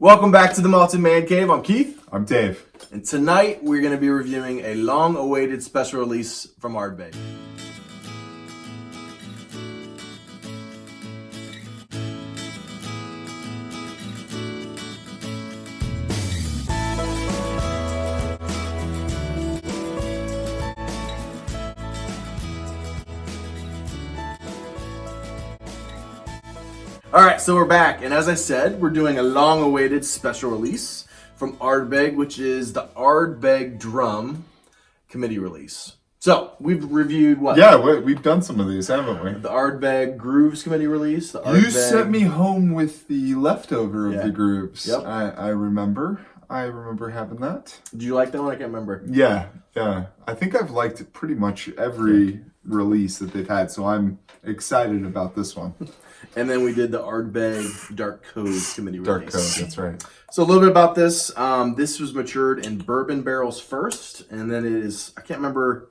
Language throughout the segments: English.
Welcome back to the Malted Man Cave. I'm Keith. I'm Dave. And tonight we're going to be reviewing a long-awaited special release from Ardbeg. Alright, so we're back, and as I said, we're doing a long-awaited special release from Ardbeg, which is the Ardbeg Drum Committee release. So, we've reviewed what? Yeah, we've done some of these, haven't we? The Ardbeg Grooves Committee release. The You sent me home with the leftover of the grooves. Yep. I remember. I remember having that. Did you like that one? I can't remember. Yeah. I think I've liked pretty much every release that they've had, so I'm excited about this one. And then we did the Ardbeg Dark Code Committee Dark release. Code, that's right. So a little bit about this. This was matured in bourbon barrels first, and then it is, I can't remember,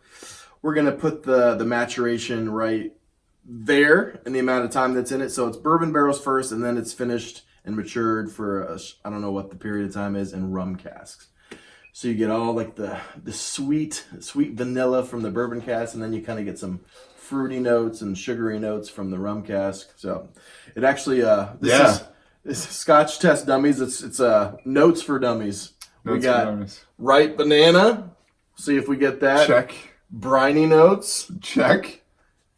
we're going to put the maturation right there and the amount of time that's in it. So it's bourbon barrels first, and then it's finished and matured for, I don't know what the period of time is, in rum casks. So you get all like the sweet vanilla from the bourbon cask, and then you kind of get some fruity notes and sugary notes from the rum cask. So it actually, this is Scotch Test Dummies. It's Notes for Dummies. We got ripe banana. See if we get that. Check. Briny notes. Check.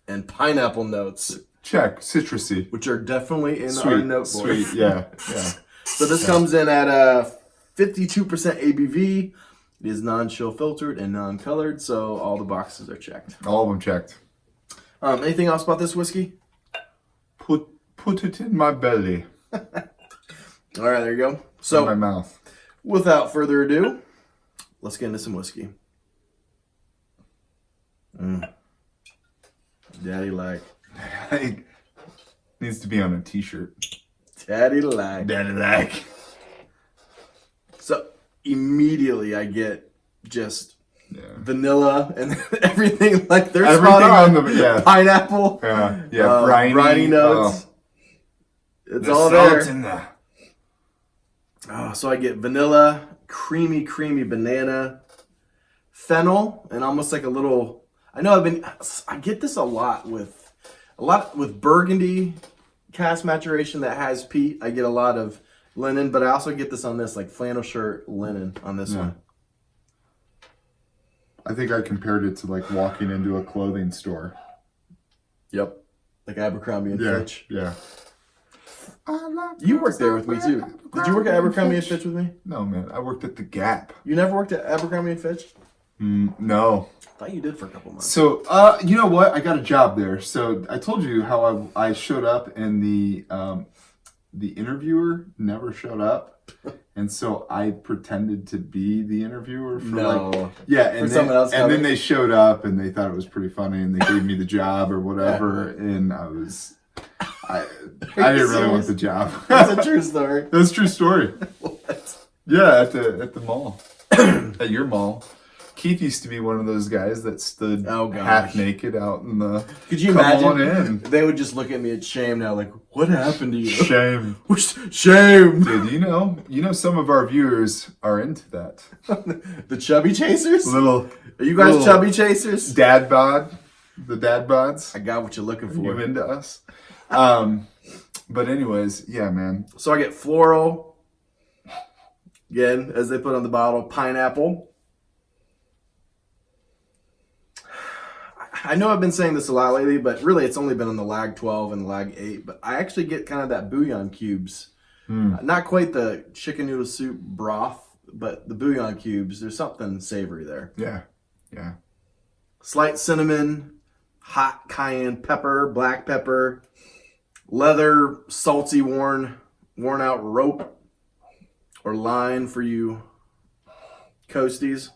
And pineapple notes. Check. Citrusy. Which are definitely in our note board. Sweet, yeah. So this comes in at 52% ABV. It is non-chill filtered and non-colored, so all the boxes are checked. All of them checked. Anything else about this whiskey? Put it in my belly. All right, there you go. So, in my mouth. Without further ado, let's get into some whiskey. Daddy like. Needs to be on a t-shirt. Daddy like. Daddy like. So, immediately I get just vanilla and everything, like there's everything on the pineapple. Briny notes. It's all there. In there. Oh, so I get vanilla, creamy banana, fennel, and almost like a little. I get this a lot with Burgundy cask maturation that has peat. I get a lot of linen, but I also get this on this, like flannel shirt linen on this one. I think I compared it to like walking into a clothing store. Yep. Like Abercrombie and Fitch. Yeah. You worked there with me too. Did you work at Abercrombie and Fitch with me? No, man. I worked at the Gap. You never worked at Abercrombie and Fitch? No. I thought you did for a couple months. So, you know what? I got a job there. So I told you how I showed up and the interviewer never showed up. And so I pretended to be the interviewer for someone else. And then they showed up and they thought it was pretty funny and they gave me the job or whatever. And I didn't really want the job. That's a true story. That's a true story. What? Yeah, at the mall. At your mall. Keith used to be one of those guys that stood half naked out in the. Could you imagine? They would just look at me in shame now, like, "What happened to you?" Shame. Shame. Dude, you know, some of our viewers are into that. The chubby chasers. Are you guys chubby chasers? Dad bod, the dad bods. I got what you're looking for. You into us? But anyways, yeah, man. So I get floral. Again, as they put on the bottle, pineapple. I know I've been saying this a lot lately, but really it's only been on the Lag 12 and the Lag 8. But I actually get kind of that bouillon cubes. Not quite the chicken noodle soup broth, but the bouillon cubes. There's something savory there. Yeah. Slight cinnamon, hot cayenne pepper, black pepper, leather, salty, worn out rope or line for you coasties.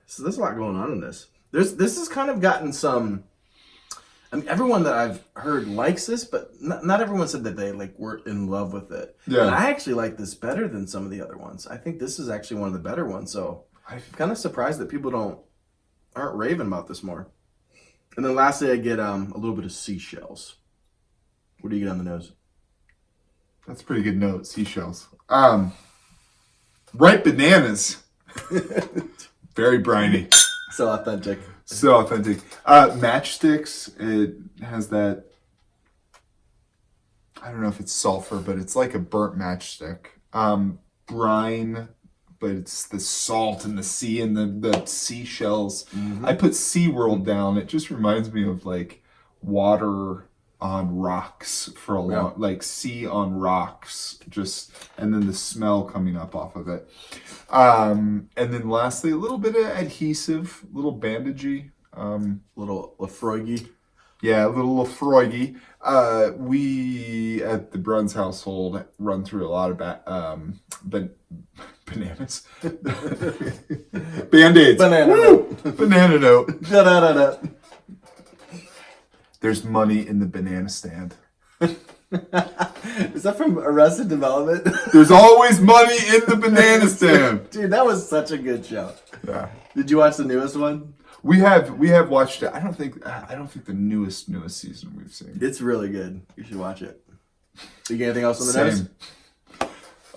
So there's a lot going on in this. This has kind of gotten some. I mean, everyone that I've heard likes this, but not everyone said that they were in love with it. Yeah. And I actually like this better than some of the other ones. I think this is actually one of the better ones. So I'm kind of surprised that people aren't raving about this more. And then lastly, I get a little bit of seashells. What do you get on the nose? That's a pretty good note. Seashells. Ripe bananas. Very briny. So authentic. So authentic. Matchsticks. It has that. I don't know if it's sulfur, but it's like a burnt matchstick. Brine, but it's the salt and the sea and the seashells. I put SeaWorld down. It just reminds me of like water on rocks for a long, like sea on rocks, just, and then the smell coming up off of it. And then lastly, a little bit of adhesive, a little bandagey. Little Lafroigy. Yeah, a little Lafroigy. We at the Bruns household run through a lot of bananas. Band-Aids. Banana note. Banana note. Da-da-da-da. There's money in the banana stand. Is that from Arrested Development? There's always money in the banana stand. Dude, that was such a good show. Yeah. Did you watch the newest one? We have watched it. I don't think the newest season we've seen. It's really good. You should watch it. You got anything else on the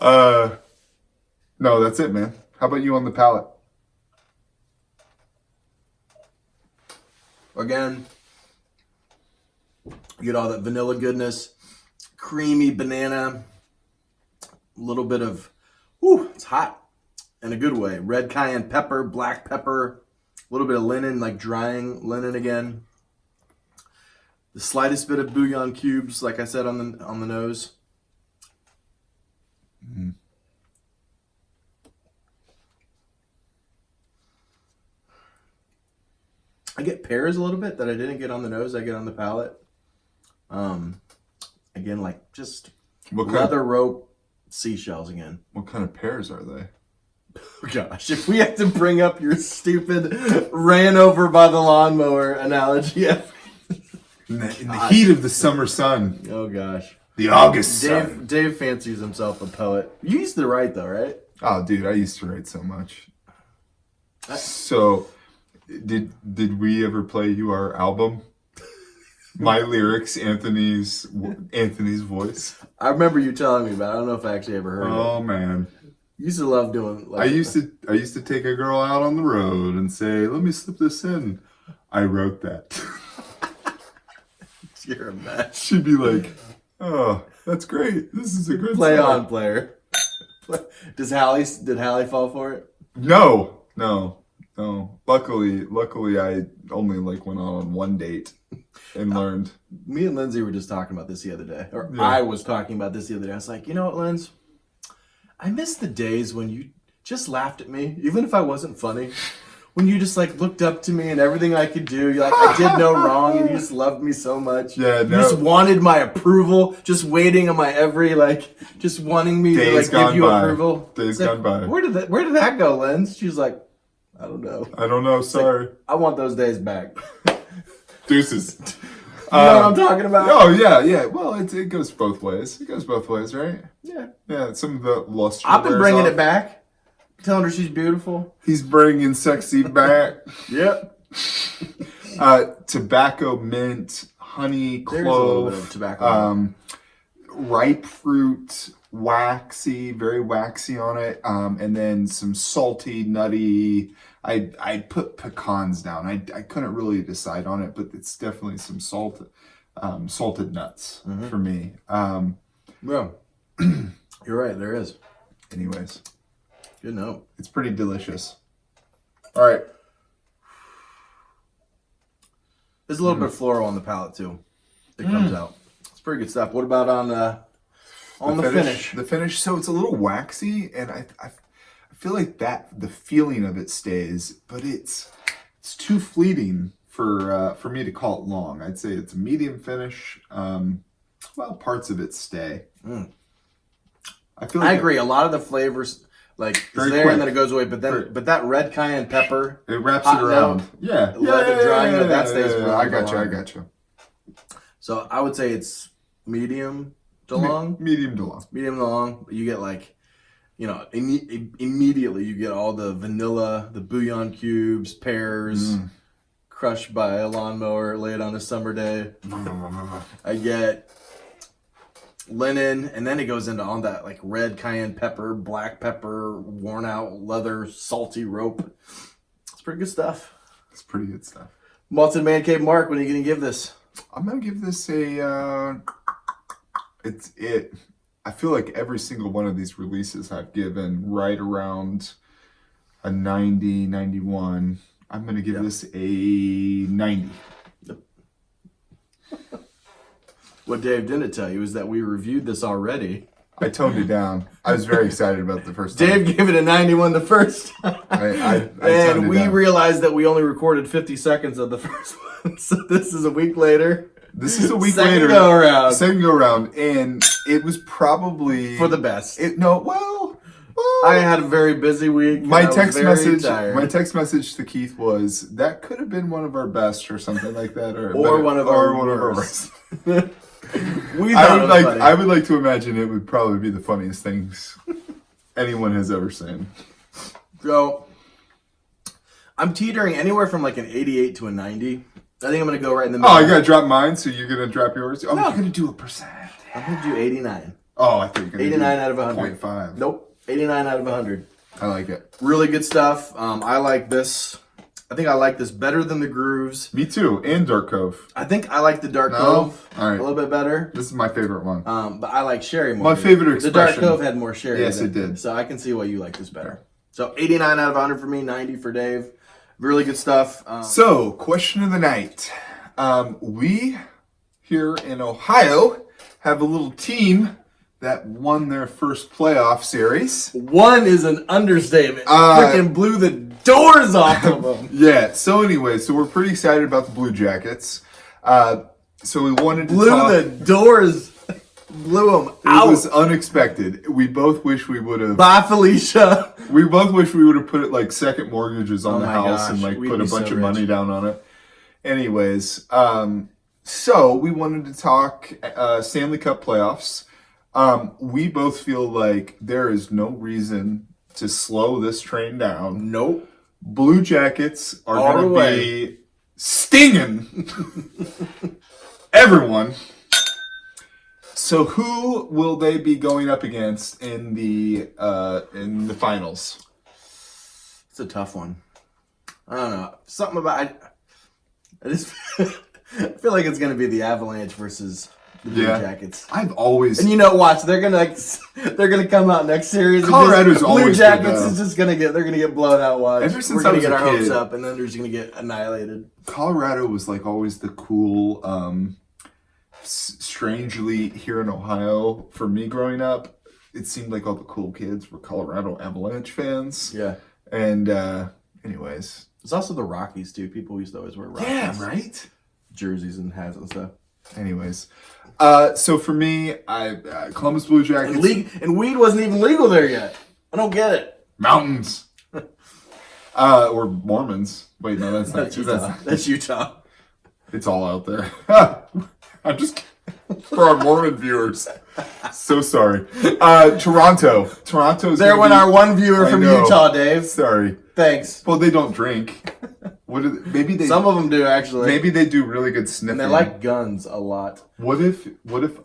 nose? No, that's it, man. How about you on the palate? Again, you get all that vanilla goodness, creamy banana, a little bit of, it's hot in a good way. Red cayenne pepper, black pepper, a little bit of linen, like drying linen again. The slightest bit of bouillon cubes, like I said on the nose. Mm. I get pears a little bit that I didn't get on the nose. I get on the palate. Again, like just leather rope seashells again. What kind of pears are they? Gosh, if we have to bring up your stupid ran over by the lawnmower analogy. In the heat of the summer sun. Oh gosh. The August sun. Dave fancies himself a poet. You used to write though, right? Oh, dude, I used to write so much. So, did we ever play you our album? My lyrics, Anthony's voice. I remember you telling me, but I don't know if I actually ever heard it. Oh man. You used to love doing like I used to take a girl out on the road and say, "Let me slip this in." I wrote that. You're a mess. She'd be like, "Oh, that's great. This is a good Play song." on, player. Did Hallie fall for it? No. Luckily, I only went on one date and learned. Me and Lindsay were just talking about this the other day, or Yeah. I was talking about this the other day. I was like, you know what, Linz? I miss the days when you just laughed at me, even if I wasn't funny. When you just looked up to me and everything I could do, you're like, I did no wrong, and you just loved me so much. Yeah, You just wanted my approval, just waiting on my every just wanting me Days to give you gone by. approval. Days It's gone by. Where did that go, Linz? She's like, I don't know. I don't know. Sorry. I want those days back. Deuces. You know what I'm talking about? Oh yeah. Well, it goes both ways. It goes both ways, right? Yeah. Yeah. Some of the luster. I've been wears bringing off. it back. Telling her she's beautiful. He's bringing sexy back. Yep. Tobacco, mint, honey, There's a little bit clove, of tobacco. ripe fruit, waxy, very waxy on it, and then some salty, nutty. I put pecans down. I couldn't really decide on it, but it's definitely some salted nuts for me. Yeah. You're right, there is. Anyways, Good note. it's pretty delicious. All right. There's a little bit of floral on the palate too. It comes out. It's pretty good stuff. What about on the finish? The finish. So it's a little waxy, and I feel like that the feeling of it stays, but it's too fleeting for me to call it long. I'd say it's a medium finish. Parts of it stay. I feel like I agree. A lot of the flavors is Very there quick. and then it goes away. But that red cayenne pepper, it wraps hot it around. note. Yeah, Let it dry, that stays for I a got long you. so I would say it's medium to long. Medium to long. Medium to long. You get immediately you get all the vanilla, the bouillon cubes, pears, crushed by a lawnmower late on a summer day. I get linen, and then it goes into all that like red cayenne pepper, black pepper, worn out leather, salty rope. It's pretty good stuff. It's pretty good stuff. Malted Man Cave Mark, what are you going to give this? I'm going to give this a, I feel like every single one of these releases I've given right around a 90, 91. I'm going to give this a 90. What Dave didn't tell you is that we reviewed this already. I toned it down. I was very excited about the first time. Dave gave it a 91 the first time. And we realized that we only recorded 50 seconds of the first one. So this is a week later. This is a week Second later. Second go around. And it was probably... for the best. I I had a very busy week. My text message to Keith was, that could have been one of our best or something like that. Or one of our worst. I would like to imagine it would probably be the funniest things anyone has ever seen. So, I'm teetering anywhere from like an 88 to a 90. I think I'm going to go right in the middle. Oh, I got to drop mine, so you're going to drop yours? Oh, No. you're going to do a percent. I'm going to do 89. Oh, I think you're going to 89 out of 100. 0.5. Nope. 89 out of 100. I like it. Really good stuff. I like this. I think I like this better than the Grooves. Me too, and Dark Cove. I think I like the Dark No? Cove All right. a little bit better. This is my favorite one. But I like sherry more. My favorite The Dark expression. Cove had more sherry. Yes, in it did. So I can see why you like this better. So 89 out of 100 for me, 90 for Dave. Really good stuff. So, question of the night. We here in Ohio have a little team that won their first playoff series. One is an understatement. Freaking blew the doors off of them. Yeah, so anyway, we're pretty excited about the Blue Jackets. So we wanted to talk. The doors. Blew them It out. was unexpected. We both wish we would have. Bye, Felicia. We both wish we would have put like second mortgages on Oh the my house gosh, and like we'd put a be bunch so of rich. money down on it. Anyways, so we wanted to talk Stanley Cup playoffs. We both feel like there is no reason to slow this train down. Nope. Blue Jackets are All going the to way. be stinging everyone. So who will they be going up against in the finals? It's a tough one. I don't know. Something about I just I feel like it's gonna be the Avalanche versus the Blue Jackets. I've always And watch, they're gonna come out next series. and Colorado's Blue always good, Jackets though. is just they're gonna get blown out. Watch. Ever since we're I gonna was get a our hopes kid. up, and then they're just gonna get annihilated. Colorado was like always the cool, strangely here in Ohio for me growing up. It seemed like all the cool kids were Colorado Avalanche fans. Yeah. And anyways, It's also the Rockies too. People used to always wear Rockies right. jerseys and hats and stuff. Anyways, so for me, Columbus Blue Jackets. And weed wasn't even legal there yet. I don't get it. Mountains. Or Mormons. Wait, no, that's not. That's Utah. That's Utah. It's all out there. I'm just for our Mormon viewers. So sorry. Toronto. Toronto's There went our one viewer I from know. Utah, Dave. Sorry. Thanks. Well, they don't drink. Maybe they. Some of them do actually. Maybe they do really good sniffing. And they like guns a lot. What if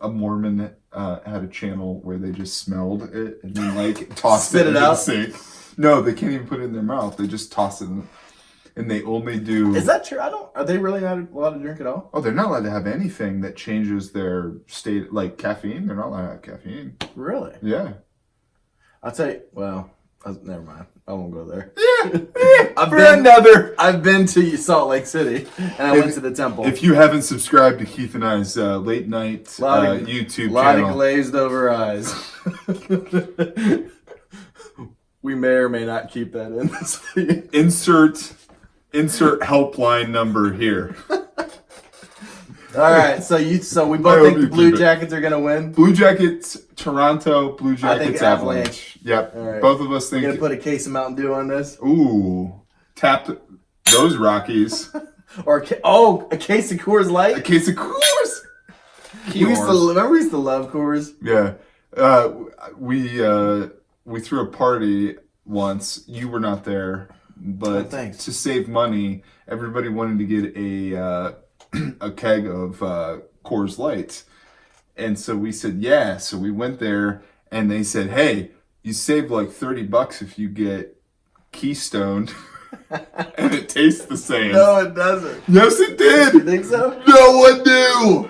a Mormon had a channel where they just smelled it and then like tossed Spit it into out? the sink? No, they can't even put it in their mouth. They just toss it in, and they only do. Is that true? Are they really not allowed to drink at all? Oh, they're not allowed to have anything that changes their state, like caffeine. They're not allowed to have caffeine. Really? Yeah. I'll tell you. Well, never mind. I won't go there. Yeah. I've been to Salt Lake City and I went to the temple. If you haven't subscribed to Keith and I's late night YouTube lot channel, of glazed over eyes. We may or may not keep that in this video. insert helpline number here. All right, so we I both hope think the you Blue keep it. Jackets are gonna win. Blue Jackets, Toronto, Blue Jackets, think Avalanche. Avalanche. Yep. All right. Both of us We're think. gonna put a case of Mountain Dew on this, Ooh, tap those Rockies. or a case of Coors Light. A case of Coors. We used to love Coors. Yeah. We threw a party once. You were not there, but thanks. to save money, everybody wanted to get a keg of Coors Light, And so we said, yeah. So we went there and they said, hey, you save like $30 if you get Keystone. And it tastes the same. No, it doesn't. Yes, it did. You think so? No one knew.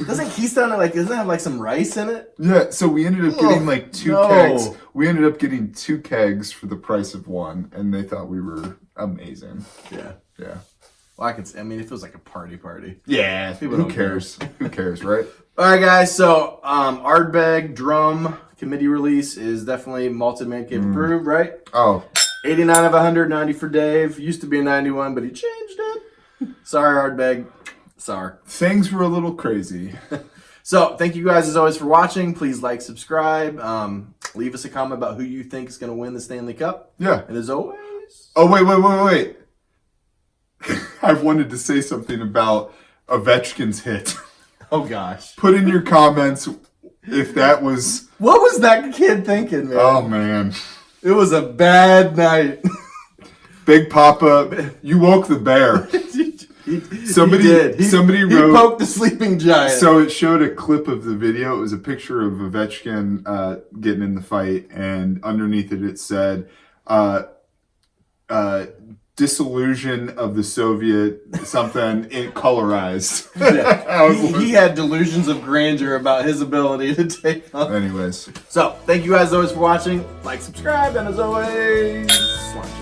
Doesn't Keystone doesn't it have like some rice in it? Yeah, so we ended up getting like two no. kegs. We ended up getting 2 kegs for the price of one, and they thought we were amazing. Yeah. Yeah. Well, I mean, if it was like a party. Yeah, People who don't cares? Who cares, right? All right, guys. So, Ardbeg Drum Committee release is definitely malted man cave approved, right? Oh. 89 of 100, 90 for Dave. Used to be a 91, but he changed it. Sorry, Ardbeg. Sorry. Things were a little crazy. So, thank you guys as always for watching. Please like, subscribe. Leave us a comment about who you think is going to win the Stanley Cup. Yeah. And as always... Oh, wait. I've wanted to say something about Ovechkin's hit. Oh, gosh. Put in your comments if that was... What was that kid thinking, man? Oh, man. It was a bad night. Big Papa, you woke the bear. Somebody wrote. He poked the sleeping giant. So it showed a clip of the video. It was a picture of Ovechkin getting in the fight, and underneath it said, "Disillusion of the Soviet something colorized." Yeah. He had delusions of grandeur about his ability to take on. Anyways, so thank you guys always for watching. Like, subscribe, and as always, slime.